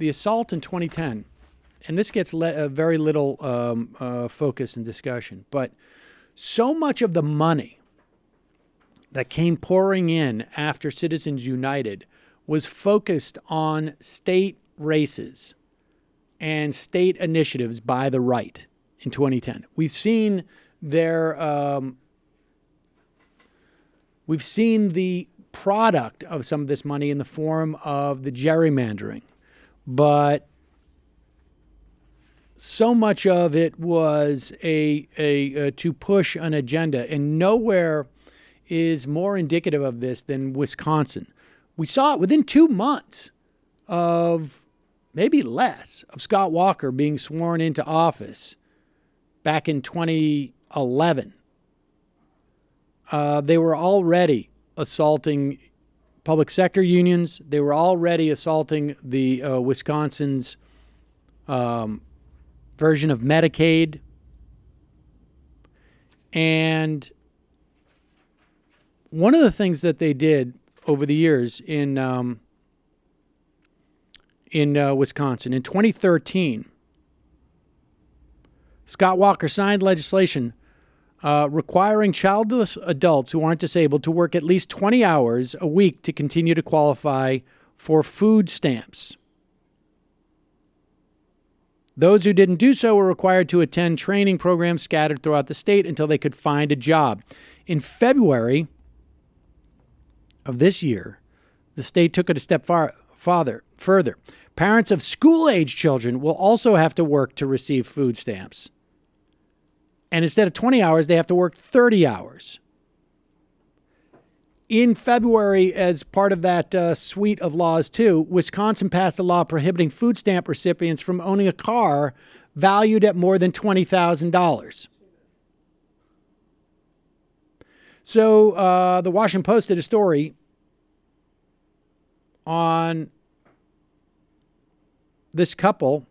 the assault in 2010, and this gets very little focus and discussion, but so much of the money that came pouring in after Citizens United was focused on state races and state initiatives by the right in 2010. We've seen the product of some of this money in the form of the gerrymandering, but so much of it was to push an agenda, and nowhere is more indicative of this than Wisconsin. We saw it within 2 months of, maybe less, of Scott Walker being sworn into office back in 2011. They were already assaulting public sector unions. They were already assaulting the Wisconsin's version of Medicaid. And one of the things that they did over the years in Wisconsin, in 2013, Scott Walker signed legislation requiring childless adults who aren't disabled to work at least 20 hours a week to continue to qualify for food stamps. Those who didn't do so were required to attend training programs scattered throughout the state until they could find a job. In February of this year, the state took it a step further. Parents of school-age children will also have to work to receive food stamps. And instead of 20 hours, they have to work 30 hours. In February, as part of that suite of laws, too, Wisconsin passed a law prohibiting food stamp recipients from owning a car valued at more than $20,000. So the Washington Post did a story on this couple,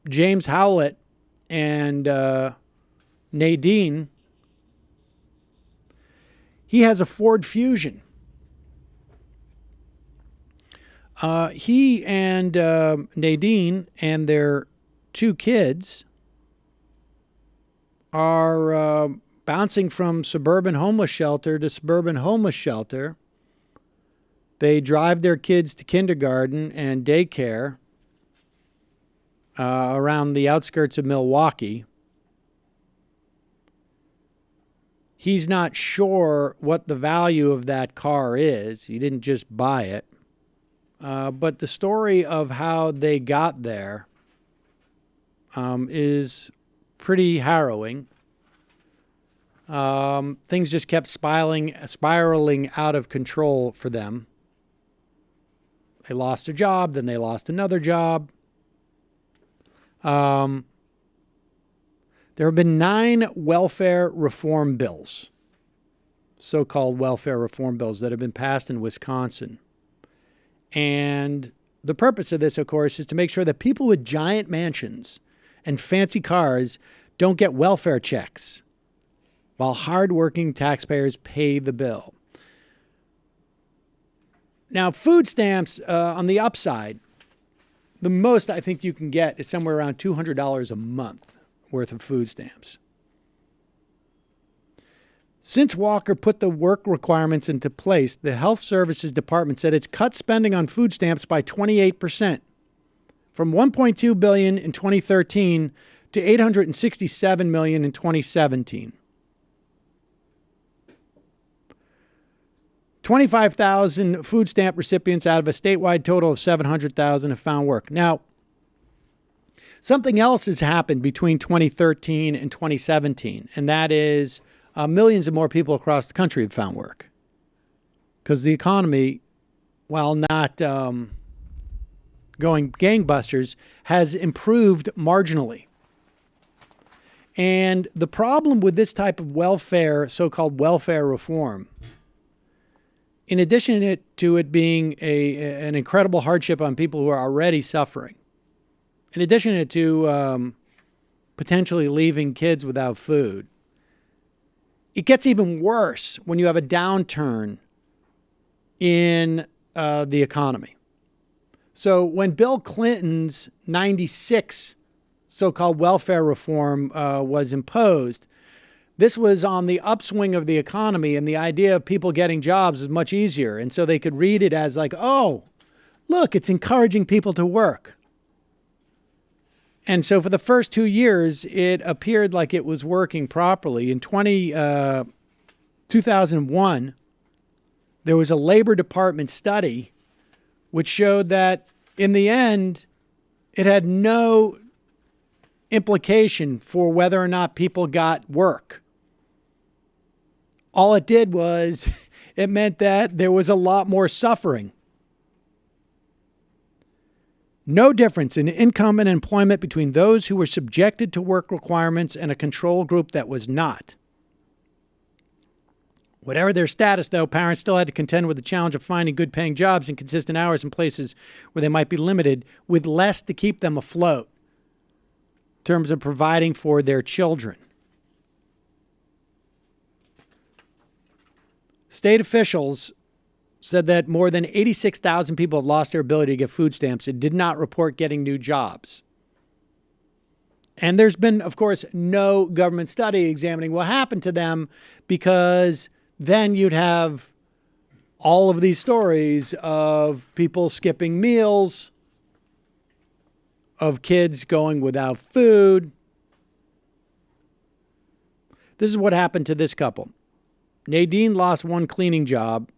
James Howlett and Nadine. He has a Ford Fusion. He and Nadine and their 2 kids are bouncing from suburban homeless shelter to suburban homeless shelter. They drive their kids to kindergarten and daycare around the outskirts of Milwaukee. He's not sure what the value of that car is. He didn't just buy it. But the story of how they got there is pretty harrowing. Things just kept spiraling out of control for them. They lost a job, then they lost another job. There have been 9 welfare reform bills, so-called welfare reform bills, that have been passed in Wisconsin. And the purpose of this, of course, is to make sure that people with giant mansions and fancy cars don't get welfare checks while hardworking taxpayers pay the bill. Now, food stamps, on the upside, the most I think you can get is somewhere around $200 a month worth of food stamps. Since Walker put the work requirements into place, the Health Services Department said it's cut spending on food stamps by 28%, from $1.2 billion in 2013 to $867 million in 2017. 25,000 food stamp recipients out of a statewide total of 700,000 have found work. Now, something else has happened between 2013 and 2017, and that is millions of more people across the country have found work. Because the economy, while not going gangbusters, has improved marginally. And the problem with this type of welfare, so-called welfare reform, in addition to it being an incredible hardship on people who are already suffering, in addition to potentially leaving kids without food, it gets even worse when you have a downturn in the economy. So when Bill Clinton's 96 so-called welfare reform was imposed, this was on the upswing of the economy, and the idea of people getting jobs was much easier. And so they could read it as like, oh, look, it's encouraging people to work. And so for the first 2 years, it appeared like it was working properly. In 2001, there was a Labor Department study which showed that in the end, it had no implication for whether or not people got work. All it did was it meant that there was a lot more suffering. No difference in income and employment between those who were subjected to work requirements and a control group that was not. Whatever their status, though, parents still had to contend with the challenge of finding good-paying jobs and consistent hours in places where they might be limited with less to keep them afloat in terms of providing for their children. State officials said that more than 86,000 people have lost their ability to get food stamps and did not report getting new jobs. And there's been, of course, no government study examining what happened to them, because then you'd have all of these stories of people skipping meals, of kids going without food. This is what happened to this couple. Nadine lost one cleaning job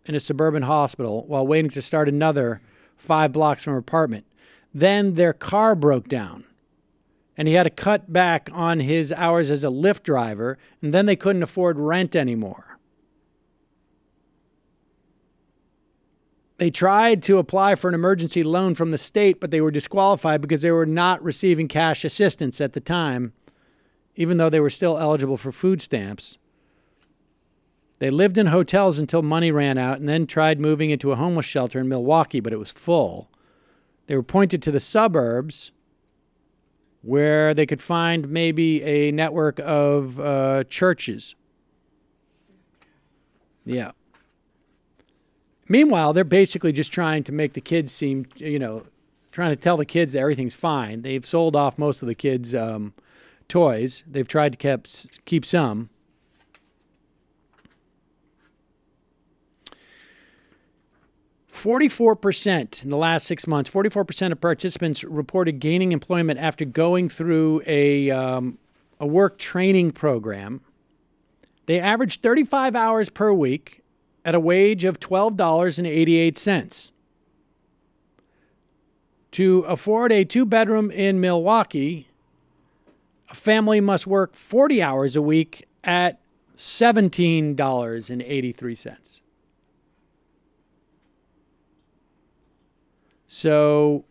in a suburban hospital while waiting to start another 5 blocks from her apartment. Then their car broke down, and he had to cut back on his hours as a Lyft driver, and then they couldn't afford rent anymore. They tried to apply for an emergency loan from the state, but they were disqualified because they were not receiving cash assistance at the time, even though they were still eligible for food stamps. They lived in hotels until money ran out and then tried moving into a homeless shelter in Milwaukee, but it was full. They were pointed to the suburbs where they could find maybe a network of churches. Yeah. Meanwhile, they're basically just trying to make the kids seem, trying to tell the kids that everything's fine. They've sold off most of the kids' toys. They've tried to keep some. 44% in the last 6 months, 44% of participants reported gaining employment after going through a work training program. They averaged 35 hours per week at a wage of $12.88. To afford a 2-bedroom in Milwaukee, a family must work 40 hours a week at $17.83. So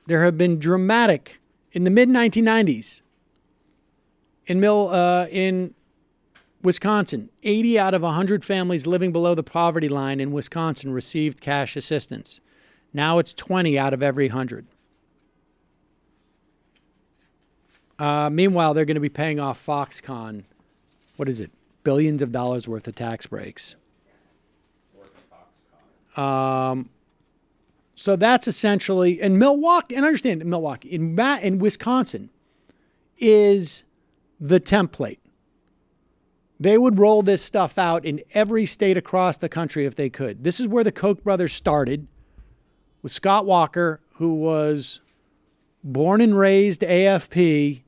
there have been dramatic, in the mid-1990s, in Wisconsin, 80 out of 100 families living below the poverty line in Wisconsin received cash assistance. Now it's 20 out of every 100. Meanwhile, they're going to be paying off Foxconn, what is it, billions of dollars worth of tax breaks. So that's essentially, in Milwaukee, and understand in Milwaukee, in Wisconsin is the template. They would roll this stuff out in every state across the country if they could. This is where the Koch brothers started, with Scott Walker, who was born and raised AFP,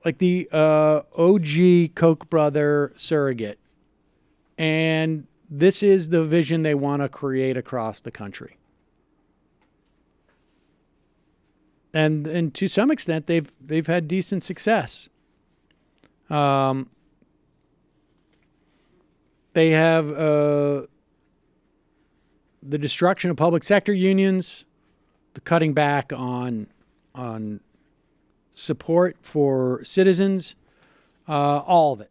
like the OG Koch brother surrogate. And this is the vision they want to create across the country. And to some extent, they've had decent success. They have the destruction of public sector unions, the cutting back on support for citizens, all of it.